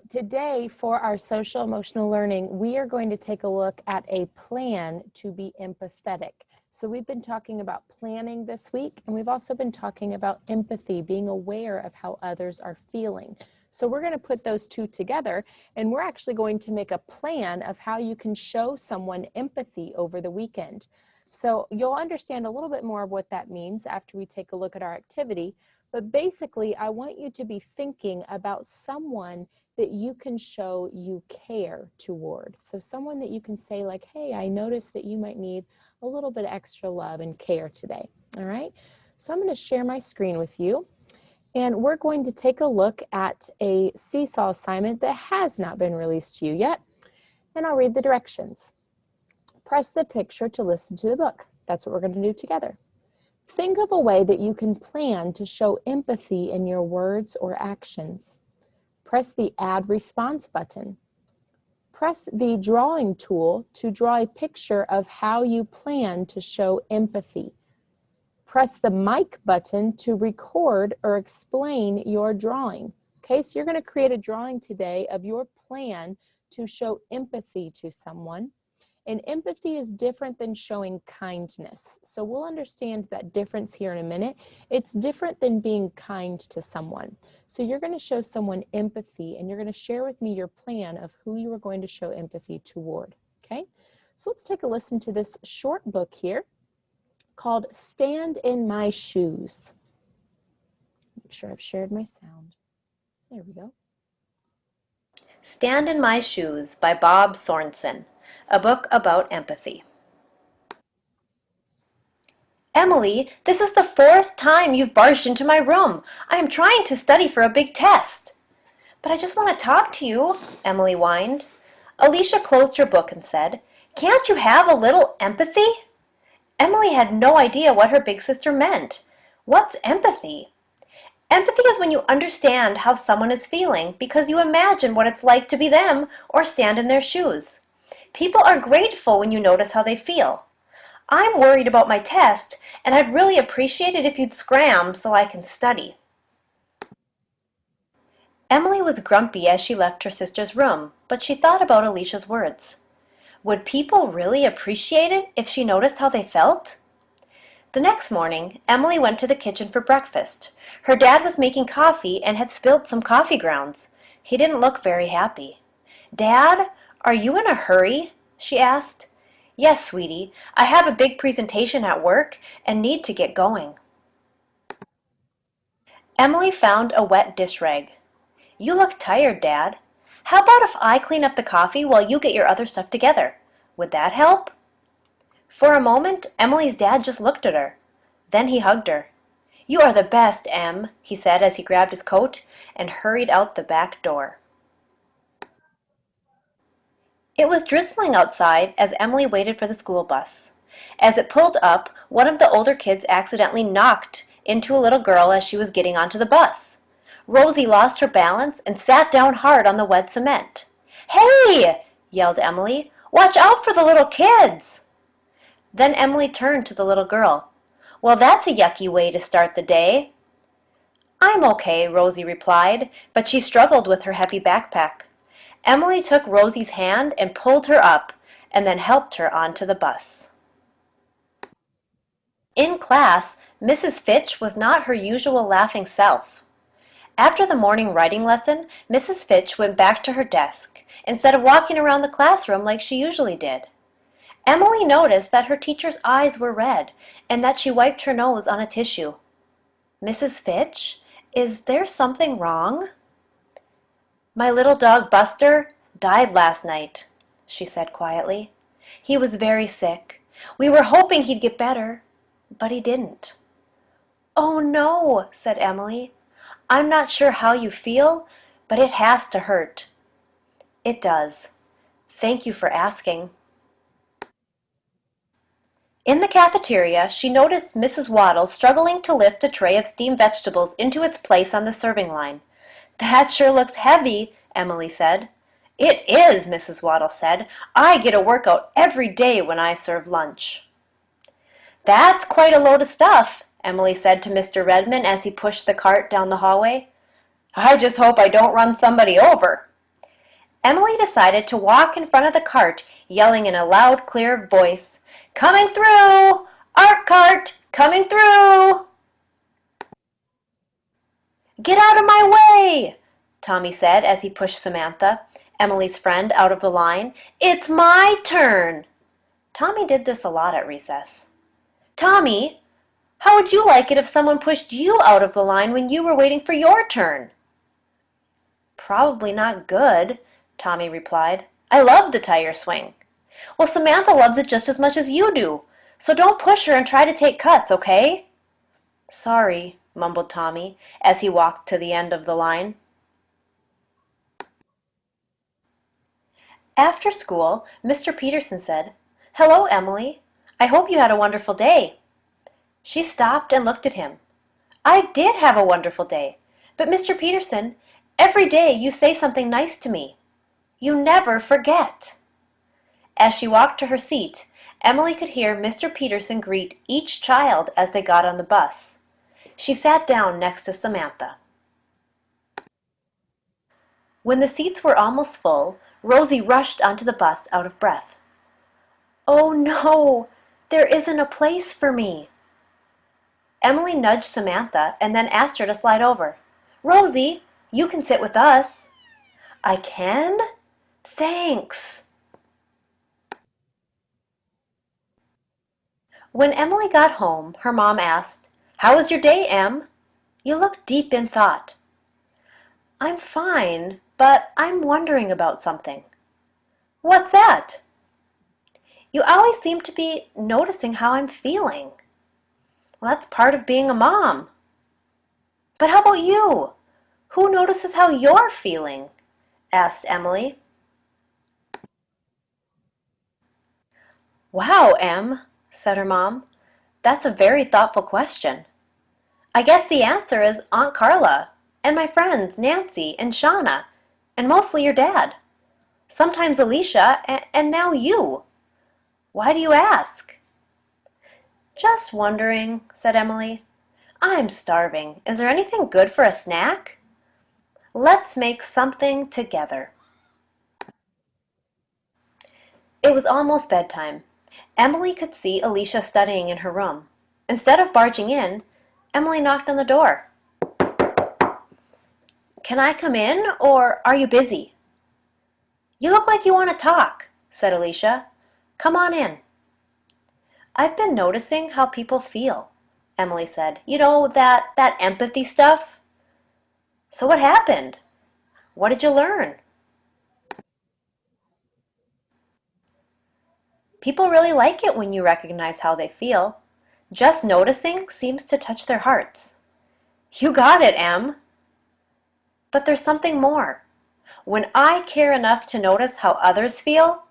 Today, for our social emotional learning, we are going to take a look at a plan to be empathetic. So we've been talking about planning this week, and we've also been talking about empathy, being aware of how others are feeling. So we're going to put those two together, and we're actually going to make a plan of how you can show someone empathy over the weekend. So you'll understand a little bit more of what that means after we take a look at our activity. But basically, I want you to be thinking about someone that you can show you care toward. So someone that you can say like, hey, I noticed that you might need a little bit extra love and care today. All right. So I'm going to share my screen with you. And we're going to take a look at a seesaw assignment that has not been released to you yet. And I'll read the directions. Press the picture to listen to the book. That's what we're going to do together. Think of a way that you can plan to show empathy in your words or actions. Press the Add Response button. Press the Drawing tool to draw a picture of how you plan to show empathy. Press the Mic button to record or explain your drawing. Okay, so you're going to create a drawing today of your plan to show empathy to someone. And empathy is different than showing kindness. So we'll understand that difference here in a minute. It's different than being kind to someone. So you're going to show someone empathy, and you're going to share with me your plan of who you are going to show empathy toward. Okay? So let's take a listen to this short book here called Stand in My Shoes. Make sure I've shared my sound. There we go. Stand in My Shoes by Bob Sorensen. A book about empathy. Emily, this is the 4th time you've barged into my room. I am trying to study for a big test. But I just want to talk to you, Emily whined. Alicia closed her book and said, Can't you have a little empathy? Emily had no idea what her big sister meant. What's empathy? Empathy is when you understand how someone is feeling because you imagine what it's like to be them or stand in their shoes. People are grateful when you notice how they feel. I'm worried about my test, and I'd really appreciate it if you'd scram so I can study. Emily was grumpy as she left her sister's room, but she thought about Alicia's words. Would people really appreciate it if she noticed how they felt? The next morning, Emily went to the kitchen for breakfast. Her dad was making coffee and had spilled some coffee grounds. He didn't look very happy. Dad, are you in a hurry? She asked. Yes, sweetie. I have a big presentation at work and need to get going. Emily found a wet dish rag. You look tired, Dad. How about if I clean up the coffee while you get your other stuff together? Would that help? For a moment, Emily's dad just looked at her. Then he hugged her. You are the best, Em, he said as he grabbed his coat and hurried out the back door. It was drizzling outside as Emily waited for the school bus. As it pulled up, one of the older kids accidentally knocked into a little girl as she was getting onto the bus. Rosie lost her balance and sat down hard on the wet cement. Hey! Yelled Emily. Watch out for the little kids! Then Emily turned to the little girl. Well, that's a yucky way to start the day. I'm okay, Rosie replied, but she struggled with her heavy backpack. Emily took Rosie's hand and pulled her up, and then helped her onto the bus. In class, Mrs. Fitch was not her usual laughing self. After the morning writing lesson, Mrs. Fitch went back to her desk, instead of walking around the classroom like she usually did. Emily noticed that her teacher's eyes were red, and that she wiped her nose on a tissue. Mrs. Fitch, is there something wrong? My little dog Buster died last night, she said quietly. He was very sick. We were hoping he'd get better, but he didn't. Oh no, said Emily. I'm not sure how you feel, but it has to hurt. It does. Thank you for asking. In the cafeteria, she noticed Mrs. Waddle struggling to lift a tray of steamed vegetables into its place on the serving line. That sure looks heavy, Emily said. It is, Mrs. Waddle said. I get a workout every day when I serve lunch. That's quite a load of stuff, Emily said to Mr. Redmond as he pushed the cart down the hallway. I just hope I don't run somebody over. Emily decided to walk in front of the cart, yelling in a loud, clear voice, "Coming through! Art cart! Coming through!" "Get out of my way!" Tommy said as he pushed Samantha, Emily's friend, out of the line. "It's my turn!" Tommy did this a lot at recess. "Tommy, how would you like it if someone pushed you out of the line when you were waiting for your turn?" "Probably not good," Tommy replied. "I love the tire swing." "Well, Samantha loves it just as much as you do, so don't push her and try to take cuts, okay?" "Sorry," mumbled Tommy as he walked to the end of the line. After school, Mr. Peterson said, "Hello, Emily. I hope you had a wonderful day." She stopped and looked at him. "I did have a wonderful day, but Mr. Peterson, every day you say something nice to me. You never forget." As she walked to her seat, Emily could hear Mr. Peterson greet each child as they got on the bus. She sat down next to Samantha. When the seats were almost full, Rosie rushed onto the bus out of breath. "Oh no, there isn't a place for me." Emily nudged Samantha and then asked her to slide over. "Rosie, you can sit with us." "I can? Thanks." When Emily got home, her mom asked, "How was your day, Em? You look deep in thought." "I'm fine, but I'm wondering about something." "What's that?" "You always seem to be noticing how I'm feeling." "Well, that's part of being a mom." "But how about you? Who notices how you're feeling?" asked Emily. "Wow, Em," said her mom. "That's a very thoughtful question. I guess the answer is Aunt Carla, and my friends Nancy and Shauna, and mostly your dad. Sometimes Alicia, and now you. Why do you ask?" "Just wondering," said Emily. "I'm starving. Is there anything good for a snack?" "Let's make something together." It was almost bedtime. Emily could see Alicia studying in her room. Instead of barging in, Emily knocked on the door. "Can I come in, or are you busy?" "You look like you want to talk," said Alicia. "Come on in." "I've been noticing how people feel," Emily said. "You know, that empathy stuff." "So what happened? What did you learn?" "People really like it when you recognize how they feel. Just noticing seems to touch their hearts." "You got it, Em." "But there's something more. When I care enough to notice how others feel,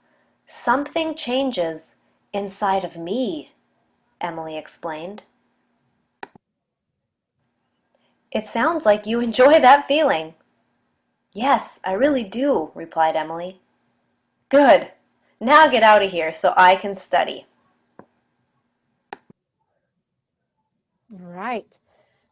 something changes inside of me," Emily explained. "It sounds like you enjoy that feeling." "Yes, I really do," replied Emily. "Good. Now get out of here so I can study." All right.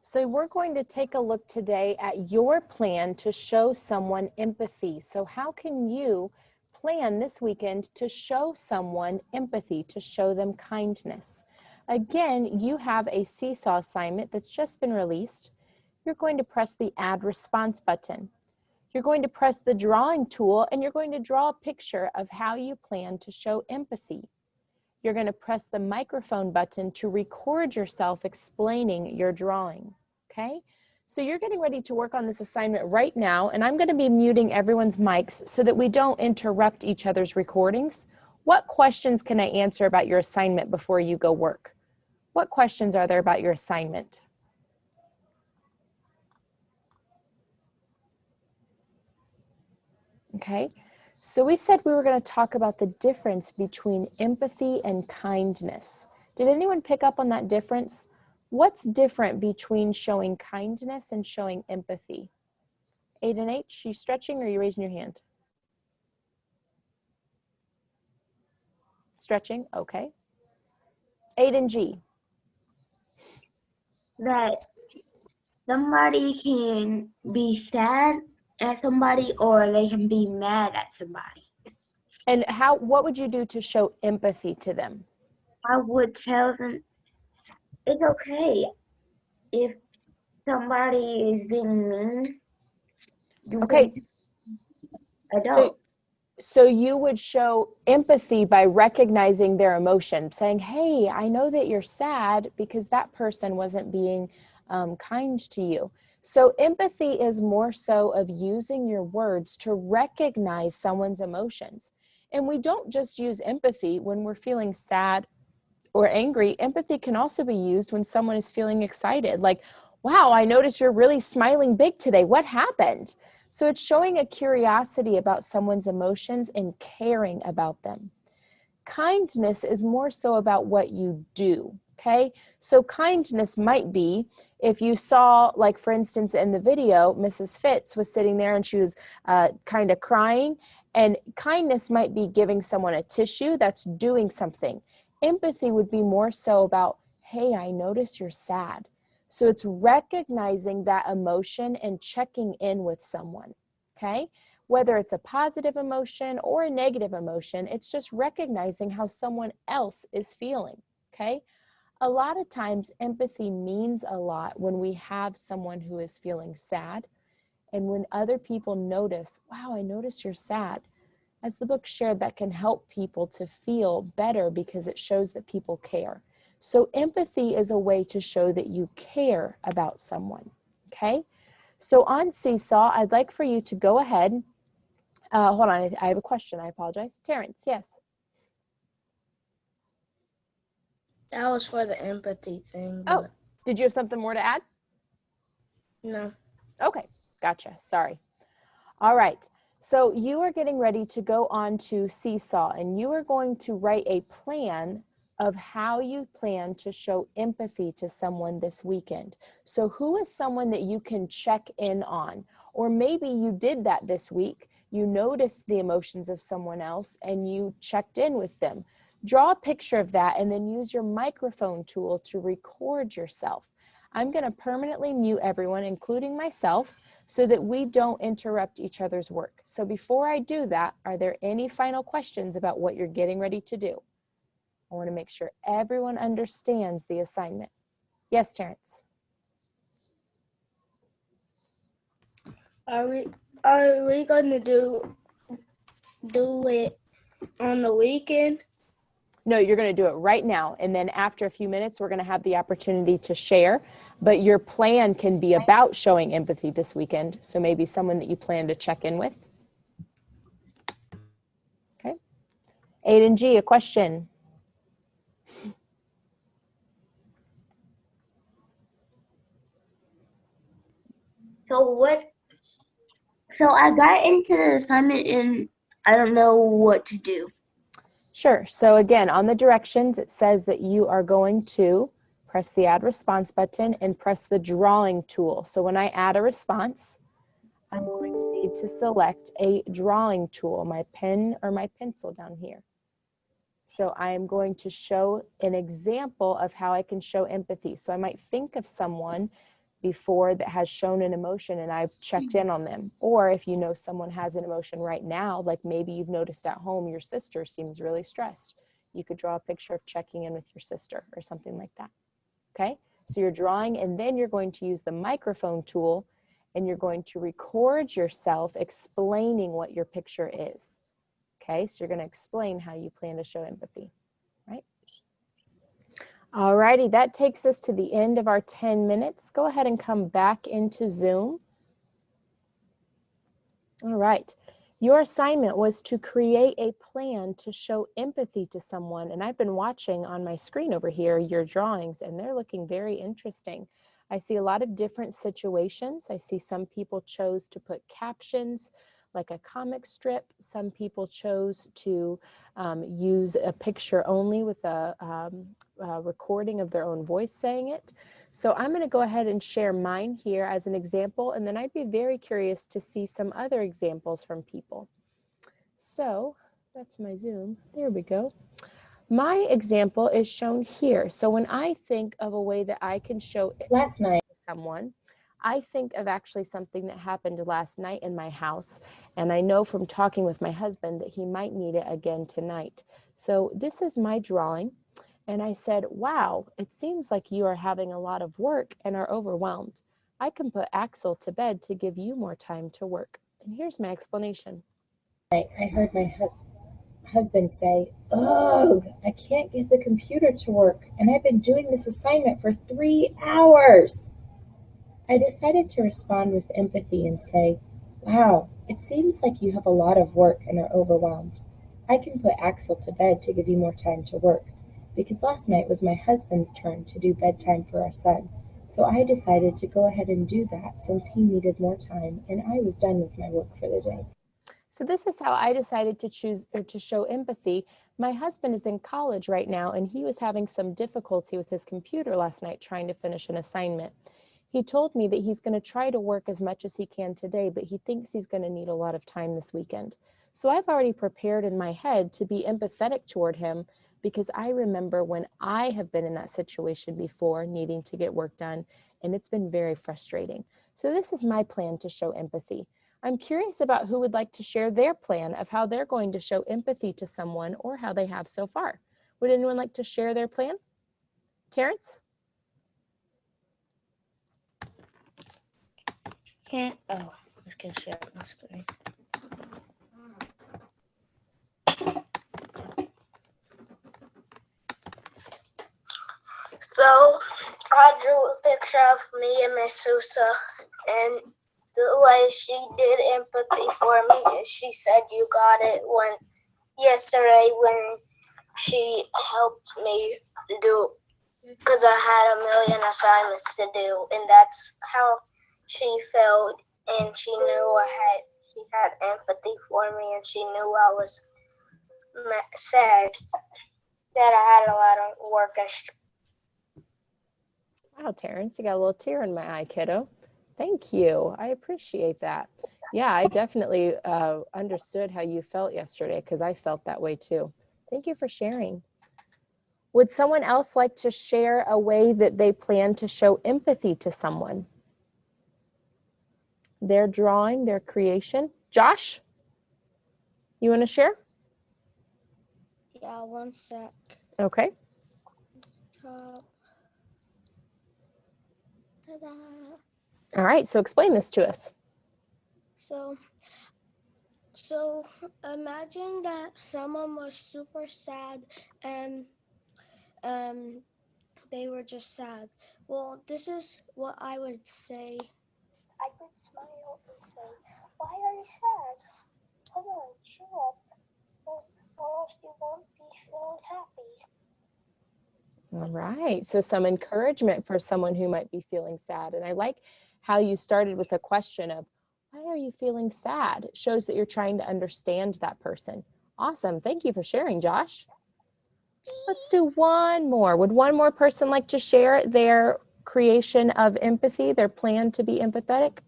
So we're going to take a look today at your plan to show someone empathy. So how can you plan this weekend to show someone empathy, to show them kindness? Again, you have a seesaw assignment that's just been released. You're going to press the Add Response button. You're going to press the drawing tool and you're going to draw a picture of how you plan to show empathy. You're going to press the microphone button to record yourself explaining your drawing, okay? So you're getting ready to work on this assignment right now, and I'm going to be muting everyone's mics so that we don't interrupt each other's recordings. What questions can I answer about your assignment before you go work? What questions are there about your assignment? Okay, so we said we were going to talk about the difference between empathy and kindness. Did anyone pick up on that difference? What's different between showing kindness and showing empathy? Aiden H, you stretching or are you raising your hand? Stretching, okay. Aiden G. That somebody can be sad at somebody, or they can be mad at somebody. And what would you do to show empathy to them? I would tell them it's okay if somebody is being mean. You Okay. can adult. So you would show empathy by recognizing their emotion, saying, hey, I know that you're sad because that person wasn't being kind to you. So empathy is more so of using your words to recognize someone's emotions. And we don't just use empathy when we're feeling sad or angry. Empathy can also be used when someone is feeling excited. Like, wow, I noticed you're really smiling big today. What happened? So it's showing a curiosity about someone's emotions and caring about them. Kindness is more so about what you do, okay? So kindness might be if you saw, like for instance, in the video, Mrs. Fitz was sitting there and she was kind of crying, and kindness might be giving someone a tissue. That's doing something. Empathy would be more so about, hey, I notice you're sad. So it's recognizing that emotion and checking in with someone, okay? Whether it's a positive emotion or a negative emotion, it's just recognizing how someone else is feeling, okay? A lot of times, empathy means a lot when we have someone who is feeling sad, and when other people notice, wow, I notice you're sad. As the book shared, that can help people to feel better because it shows that people care. So empathy is a way to show that you care about someone, okay? So on Seesaw, I'd like for you to go ahead. Hold on, I have a question. I apologize. Terrence, yes. That was for the empathy thing. Oh, did you have something more to add? No. Okay, gotcha. Sorry. All right. So you are getting ready to go on to Seesaw, and you are going to write a plan of how you plan to show empathy to someone this weekend. So who is someone that you can check in on? Or maybe you did that this week. You noticed the emotions of someone else and you checked in with them. Draw a picture of that and then use your microphone tool to record yourself. I'm going to permanently mute everyone, including myself, so that we don't interrupt each other's work. So before I do that, are there any final questions about what you're getting ready to do? I want to make sure everyone understands the assignment. Yes, Terrence. Are we going to do it on the weekend? No, you're going to do it right now. And then after a few minutes, we're going to have the opportunity to share. But your plan can be about showing empathy this weekend. So maybe someone that you plan to check in with. Okay. Aiden G, a question. So I got into the assignment and I don't know what to do. Sure. So again, on the directions, it says that you are going to press the add response button and press the drawing tool. So when I add a response, I'm going to need to select a drawing tool, my pen or my pencil down here. So I am going to show an example of how I can show empathy. So I might think of someone before that has shown an emotion and I've checked in on them. Or if you know someone has an emotion right now, like maybe you've noticed at home your sister seems really stressed. You could draw a picture of checking in with your sister or something like that. Okay, so you're drawing and then you're going to use the microphone tool and you're going to record yourself explaining what your picture is. Okay, so you're going to explain how you plan to show empathy, right? All righty, that takes us to the end of our 10 minutes. Go ahead and come back into Zoom. All right, your assignment was to create a plan to show empathy to someone. And I've been watching on my screen over here your drawings, and they're looking very interesting. I see a lot of different situations. I see some people chose to put captions, like a comic strip. Some people chose to use a picture only with a recording of their own voice saying it. So I'm going to go ahead and share mine here as an example, and then I'd be very curious to see some other examples from people. So that's my Zoom. There we go. My example is shown here. So when I think of a way that I can show empathy to someone, I think of actually something that happened last night in my house, and I know from talking with my husband that he might need it again tonight. So this is my drawing, and I said, wow, it seems like you are having a lot of work and are overwhelmed. I can put Axel to bed to give you more time to work. And here's my explanation. I heard my husband say, "Ugh, I can't get the computer to work, and I've been doing this assignment for 3 hours." I decided to respond with empathy and say, "Wow, it seems like you have a lot of work and are overwhelmed. I can put Axel to bed to give you more time to work, because last night was my husband's turn to do bedtime for our son. So I decided to go ahead and do that since he needed more time and I was done with my work for the day." So this is how I decided to choose or to show empathy. My husband is in college right now, and he was having some difficulty with his computer last night trying to finish an assignment. He told me that he's going to try to work as much as he can today, but he thinks he's going to need a lot of time this weekend. So I've already prepared in my head to be empathetic toward him, because I remember when I have been in that situation before, needing to get work done, and it's been very frustrating. So this is my plan to show empathy. I'm curious about who would like to share their plan of how they're going to show empathy to someone, or how they have so far. Would anyone like to share their plan? Terrence? I can share my screen. So I drew a picture of me and Miss Sousa, and the way she did empathy for me is she said you got it yesterday when she helped me do, because I had a million assignments to do, and that's how she felt, and she knew she had empathy for me, and she knew I was sad that I had a lot of work and Wow, Terrence, you got a little tear in my eye, kiddo. Thank you. I appreciate that. Yeah, I definitely understood how you felt yesterday, because I felt that way too. Thank you for sharing. Would someone else like to share a way that they plan to show empathy to someone? Their drawing, their creation. Josh, you want to share? Yeah, one sec. Okay. Ta-da. All right, so explain this to us. So imagine that someone was super sad and they were just sad. Well, this is what I would say. I would smile and say, "Why are you sad? Come on, cheer up, or else you won't be feeling happy." All right, so some encouragement for someone who might be feeling sad. And I like how you started with a question of, why are you feeling sad? It shows that you're trying to understand that person. Awesome, thank you for sharing, Josh. Let's do one more. Would one more person like to share their creation of empathy, their plan to be empathetic?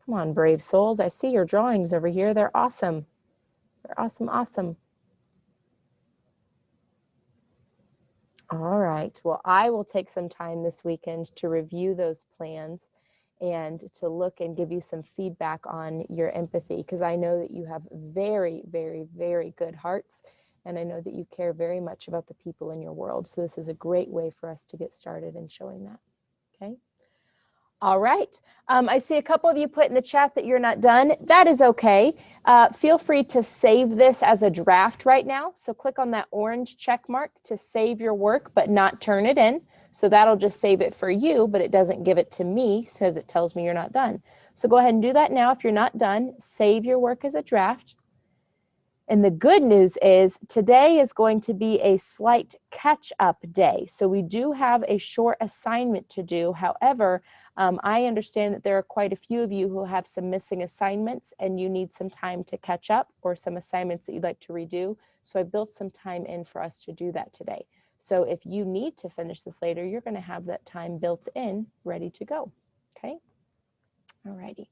Come on, brave souls. I see your drawings over here. They're awesome. They're awesome, awesome. All right. Well, I will take some time this weekend to review those plans and to look and give you some feedback on your empathy, because I know that you have very, very, very good hearts, and I know that you care very much about the people in your world. So this is a great way for us to get started in showing that. Okay. All right. I see a couple of you put in the chat that you're not done. That is okay. Feel free to save this as a draft right now. So click on that orange check mark to save your work, but not turn it in. So that'll just save it for you, but it doesn't give it to me because it tells me you're not done. So go ahead and do that now. If you're not done, save your work as a draft. And the good news is today is going to be a slight catch-up day. So we do have a short assignment to do. However, I understand that there are quite a few of you who have some missing assignments and you need some time to catch up, or some assignments that you'd like to redo. So I built some time in for us to do that today. So if you need to finish this later, you're going to have that time built in, ready to go. Okay? All righty.